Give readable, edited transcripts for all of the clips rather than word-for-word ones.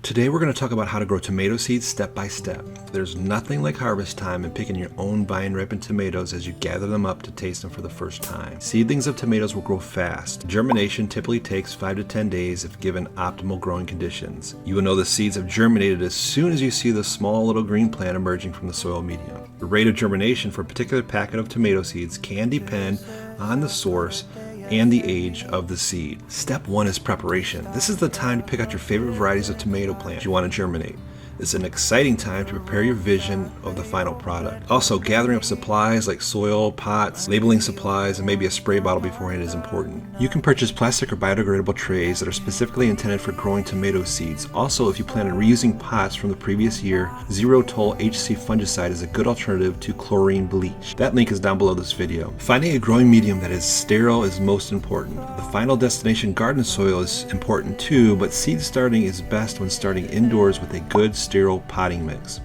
Today we're going to talk about how to grow tomato seeds step by step. There's nothing like harvest time and picking your own vine ripened tomatoes as you gather them up to taste them for the first time. Seedlings of tomatoes will grow fast. Germination typically takes 5 to 10 days if given optimal growing conditions. You will know the seeds have germinated as soon as you see the small little green plant emerging from the soil medium. The rate of germination for a particular packet of tomato seeds can depend on the source and the age of the seed. Step 1 is preparation. This is the time to pick out your favorite varieties of tomato plants you want to germinate. It's an exciting time to prepare your vision of the final product. Also, gathering up supplies like soil, pots, labeling supplies, and maybe a spray bottle beforehand is important. You can purchase plastic or biodegradable trays that are specifically intended for growing tomato seeds. Also, if you plan on reusing pots from the previous year, zero-toll HC fungicide is a good alternative to chlorine bleach. That link is down below this video. Finding a growing medium that is sterile is most important. The final destination garden soil is important too, but seed starting is best when starting indoors with a good sterile potting mix.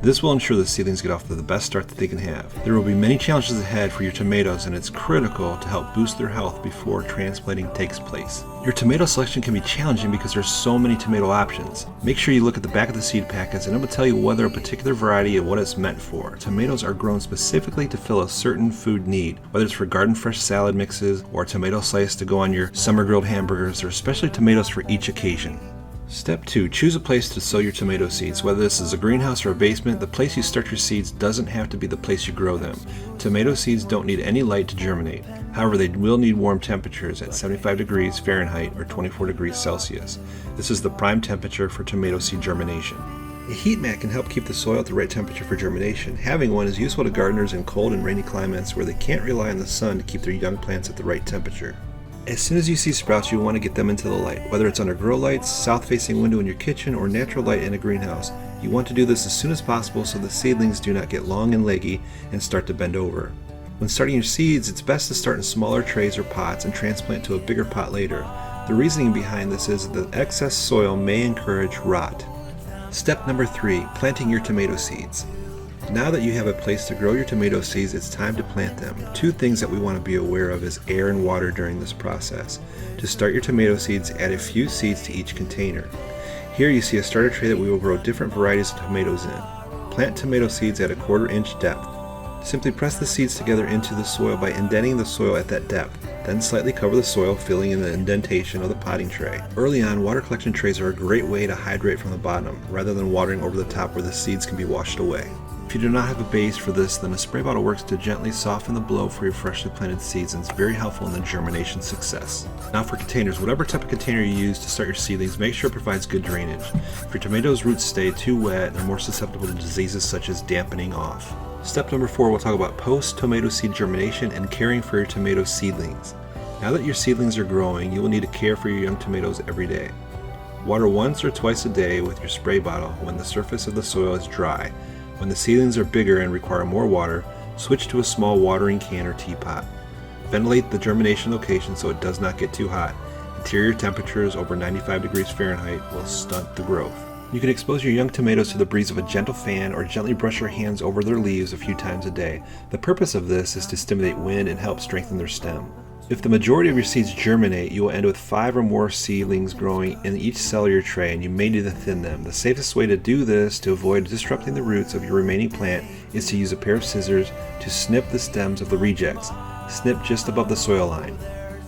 This will ensure the seedlings get off to the best start that they can have. There will be many challenges ahead for your tomatoes, and it's critical to help boost their health before transplanting takes place. Your tomato selection can be challenging because there's so many tomato options. Make sure you look at the back of the seed packets and it will tell you whether a particular variety and what it's meant for. Tomatoes are grown specifically to fill a certain food need, whether it's for garden fresh salad mixes or a tomato slice to go on your summer grilled hamburgers. There are specially tomatoes for each occasion. Step 2. Choose a place to sow your tomato seeds. Whether this is a greenhouse or a basement, the place you start your seeds doesn't have to be the place you grow them. Tomato seeds don't need any light to germinate. However, they will need warm temperatures at 75 degrees Fahrenheit or 24 degrees Celsius. This is the prime temperature for tomato seed germination. A heat mat can help keep the soil at the right temperature for germination. Having one is useful to gardeners in cold and rainy climates where they can't rely on the sun to keep their young plants at the right temperature. As soon as you see sprouts, you want to get them into the light. Whether it's under grow lights, south-facing window in your kitchen, or natural light in a greenhouse, you want to do this as soon as possible so the seedlings do not get long and leggy and start to bend over. When starting your seeds, it's best to start in smaller trays or pots and transplant to a bigger pot later. The reasoning behind this is that excess soil may encourage rot. Step number 3, planting your tomato seeds. Now that you have a place to grow your tomato seeds, it's time to plant them. 2 things that we want to be aware of is air and water during this process. To start your tomato seeds, add a few seeds to each container. Here you see a starter tray that we will grow different varieties of tomatoes in. Plant tomato seeds at a 1/4 inch depth. Simply press the seeds together into the soil by indenting the soil at that depth. Then slightly cover the soil, filling in the indentation of the potting tray. Early on, water collection trays are a great way to hydrate from the bottom, rather than watering over the top where the seeds can be washed away. If you do not have a base for this, then a spray bottle works to gently soften the blow for your freshly planted seeds and is very helpful in the germination success. Now for containers, whatever type of container you use to start your seedlings, make sure it provides good drainage. If your tomatoes' roots stay too wet, they're more susceptible to diseases such as dampening off. Step number 4, we'll talk about post-tomato seed germination and caring for your tomato seedlings. Now that your seedlings are growing, you will need to care for your young tomatoes every day. Water once or twice a day with your spray bottle when the surface of the soil is dry. When the seedlings are bigger and require more water, switch to a small watering can or teapot. Ventilate the germination location so it does not get too hot. Interior temperatures over 95 degrees Fahrenheit will stunt the growth. You can expose your young tomatoes to the breeze of a gentle fan or gently brush your hands over their leaves a few times a day. The purpose of this is to stimulate wind and help strengthen their stem. If the majority of your seeds germinate, you will end with 5 or more seedlings growing in each cell of your tray, and you may need to thin them. The safest way to do this to avoid disrupting the roots of your remaining plant is to use a pair of scissors to snip the stems of the rejects. Snip just above the soil line.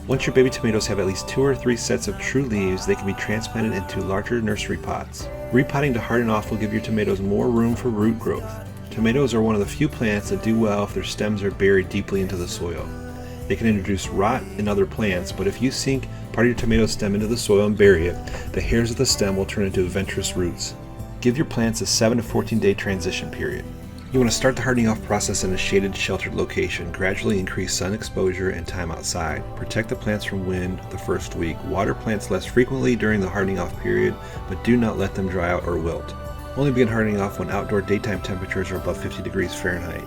Once your baby tomatoes have at least 2 or 3 sets of true leaves, they can be transplanted into larger nursery pots. Repotting to harden off will give your tomatoes more room for root growth. Tomatoes are one of the few plants that do well if their stems are buried deeply into the soil. They can introduce rot in other plants, but if you sink part of your tomato stem into the soil and bury it, the hairs of the stem will turn into adventurous roots. Give your plants a 7 to 14 day transition period. You want to start the hardening off process in a shaded, sheltered location. Gradually increase sun exposure and time outside. Protect the plants from wind the first week. Water plants less frequently during the hardening off period, but do not let them dry out or wilt. Only begin hardening off when outdoor daytime temperatures are above 50 degrees Fahrenheit.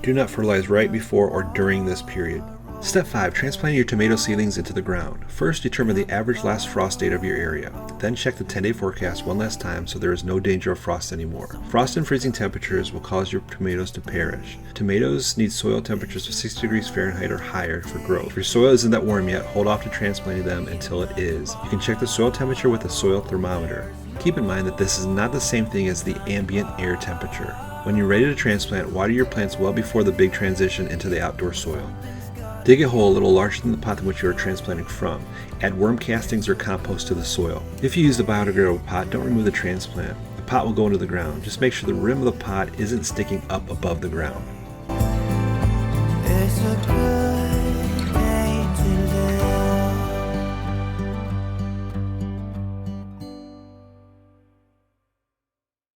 Do not fertilize right before or during this period. Step 5. Transplanting your tomato seedlings into the ground. First, determine the average last frost date of your area. Then check the 10-day forecast one last time so there is no danger of frost anymore. Frost and freezing temperatures will cause your tomatoes to perish. Tomatoes need soil temperatures of 60 degrees Fahrenheit or higher for growth. If your soil isn't that warm yet, hold off to transplanting them until it is. You can check the soil temperature with a soil thermometer. Keep in mind that this is not the same thing as the ambient air temperature. When you're ready to transplant, water your plants well before the big transition into the outdoor soil. Dig a hole a little larger than the pot in which you are transplanting from. Add worm castings or compost to the soil. If you use a biodegradable pot, don't remove the transplant. The pot will go into the ground. Just make sure the rim of the pot isn't sticking up above the ground.